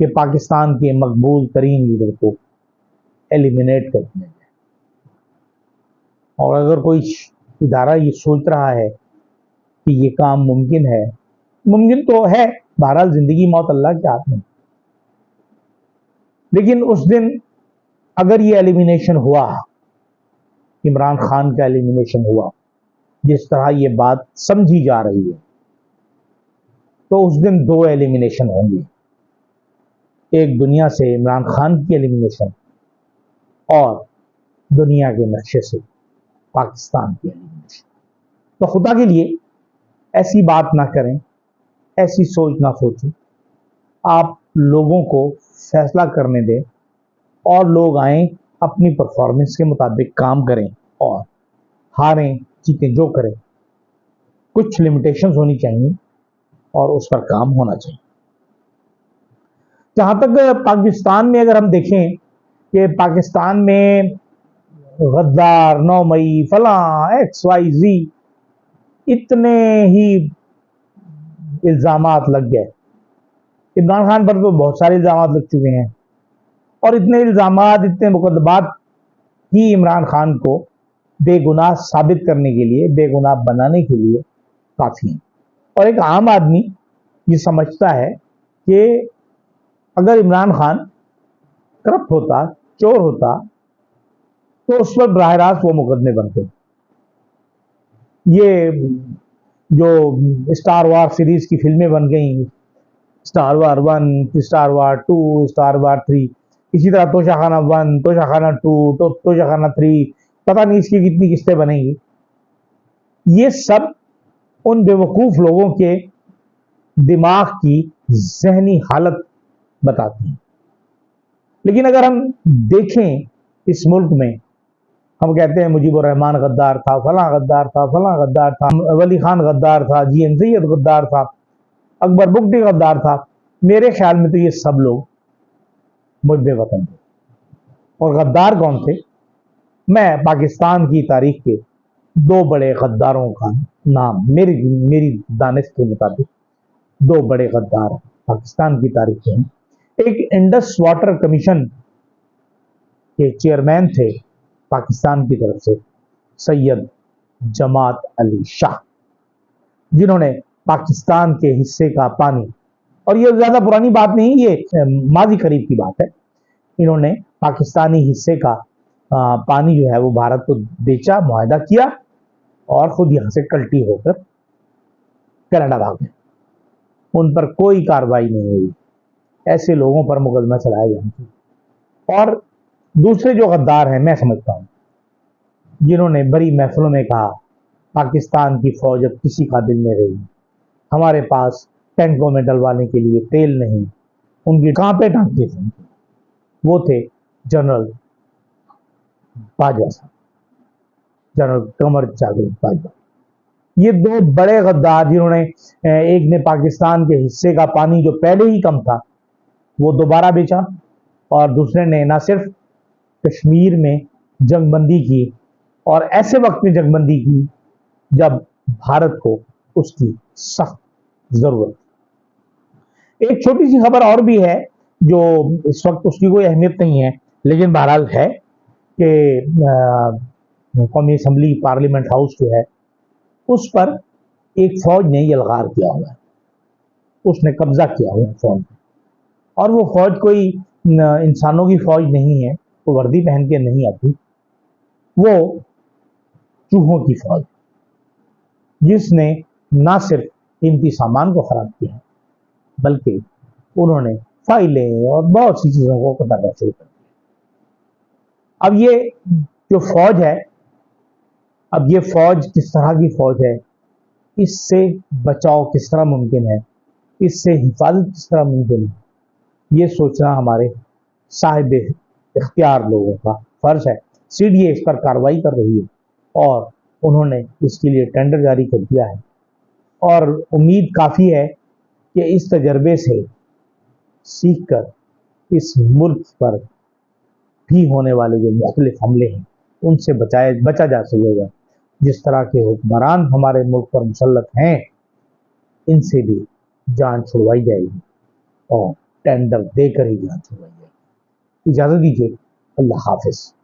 کہ پاکستان کے مقبول ترین لیڈر کو ایلیمنیٹ کر دیا جائے. اور اگر کوئی ادارہ یہ سوچ رہا ہے کہ یہ کام ممکن ہے، ممکن تو ہے، بہرحال زندگی موت اللہ کے ہاتھ میں، لیکن اس دن اگر یہ ایلیمینیشن ہوا، عمران خان کا ایلیمینیشن ہوا جس طرح یہ بات سمجھی جا رہی ہے، تو اس دن دو ایلیمینیشن ہوں گے، ایک دنیا سے عمران خان کی ایلیمینیشن اور دنیا کے نقشے سے پاکستان کی ایلیمینیشن. تو خدا کے لیے ایسی بات نہ کریں، ایسی سوچ نہ سوچیں. آپ لوگوں کو فیصلہ کرنے دیں اور لوگ آئیں، اپنی پرفارمنس کے مطابق کام کریں اور ہاریں جیتیں جو کریں. کچھ لمیٹیشنز ہونی چاہیے اور اس پر کام ہونا چاہیے. جہاں تک پاکستان میں اگر ہم دیکھیں کہ پاکستان میں غدار، 9 مئی، فلاں، ایکس وائی زی، اتنے ہی الزامات لگ گئے. عمران خان پر تو بہت سارے الزامات لگ چکے ہیں، اور اتنے الزامات، اتنے مقدمات ہی عمران خان کو بے گناہ ثابت کرنے کے لیے، بے گناہ بنانے کے لیے کافی ہیں. اور ایک عام آدمی یہ سمجھتا ہے کہ اگر عمران خان کرپٹ ہوتا، چور ہوتا، تو اس پر براہ راست وہ مقدمے بنتے. یہ جو اسٹار وار سیریز کی فلمیں بن گئیں، star war 1، star war 2، star war 3، اسی طرح توشہ خانہ 1، توشہ خانہ 2، توشہ خانہ 3، پتہ نہیں اس کی کتنی قسطیں بنیں گی. یہ سب ان بے وقوف لوگوں کے دماغ کی ذہنی حالت بتاتی ہیں. لیکن اگر ہم دیکھیں اس ملک میں، ہم کہتے ہیں مجیب الرحمان غدار تھا، فلاں غدار تھا، فلاں غدار تھا، ولی خان غدار تھا، جی این سید غدار تھا، اکبر بگٹی غدار تھا. میرے خیال میں تو یہ سب لوگ محب وطن تھے. اور غدار کون تھے؟ میں پاکستان کی تاریخ کے 2 بڑے غداروں کا نام، میری دانش کے مطابق 2 بڑے غدار پاکستان کی تاریخ کے ہیں. ایک انڈس واٹر کمیشن کے چیئرمین تھے پاکستان کی طرف سے، سید جماعت علی شاہ، جنہوں نے پاکستان کے حصے کا پانی، اور یہ زیادہ پرانی بات نہیں، یہ ماضی قریب کی بات ہے، انہوں نے پاکستانی حصے کا پانی جو ہے وہ بھارت کو بیچا، معاہدہ کیا، اور خود یہاں سے کلٹی ہو کر کینیڈا بھاگ گئے. ان پر کوئی کارروائی نہیں ہوئی. ایسے لوگوں پر مقدمہ چلایا جانا چاہیے. اور دوسرے جو غدار ہیں، میں سمجھتا ہوں، جنہوں نے بڑی محفلوں میں کہا پاکستان کی فوج اب کسی قابل نہیں رہی، ہمارے پاس ٹینکوں میں ڈلوانے کے لیے تیل نہیں، ان کی کانپے ٹانکتے تھے، وہ تھے جنرل باجوہ صاحب، جنرل قمر جاوید باجوہ. یہ 2 بڑے غدار، جنہوں نے ایک نے پاکستان کے حصے کا پانی جو پہلے ہی کم تھا وہ دوبارہ بیچا، اور دوسرے نے نہ صرف کشمیر میں جنگ بندی کی، اور ایسے وقت میں جنگ بندی کی جب بھارت کو اس کی سخت ضرورت. ایک چھوٹی سی خبر اور بھی ہے جو اس وقت اس کی کوئی اہمیت نہیں ہے، لیکن بہرحال ہے کہ قومی اسمبلی پارلیمنٹ ہاؤس جو ہے اس پر ایک فوج نے یلغار کیا ہوا ہے، اس نے قبضہ کیا ہوا ہے فوج، اور وہ فوج کوئی انسانوں کی فوج نہیں ہے، وہ وردی پہن کے نہیں آتی، وہ چوہوں کی فوج، جس نے نہ صرف قیمتی سامان کو خراب کیا ہے بلکہ انہوں نے فائلیں اور بہت سی چیزوں کو کترنا شروع کر دیا. اب یہ جو فوج ہے، اب یہ فوج کس طرح کی فوج ہے، اس سے بچاؤ کس طرح ممکن ہے، اس سے حفاظت کس طرح ممکن ہے، یہ سوچنا ہمارے صاحب اختیار لوگوں کا فرض ہے. سی ڈی اے اس پر کارروائی کر رہی ہے اور انہوں نے اس کے لیے ٹینڈر جاری کر دیا ہے، اور امید کافی ہے کہ اس تجربے سے سیکھ کر اس ملک پر بھی ہونے والے جو مختلف حملے ہیں ان سے بچا جا سکے گا. جس طرح کے حکمران ہمارے ملک پر مسلط ہیں، ان سے بھی جان چھڑوائی جائے گی اور ٹینڈر دے کر ہی جانچ ہو رہی ہے۔ اجازت دیجیے، اللہ حافظ۔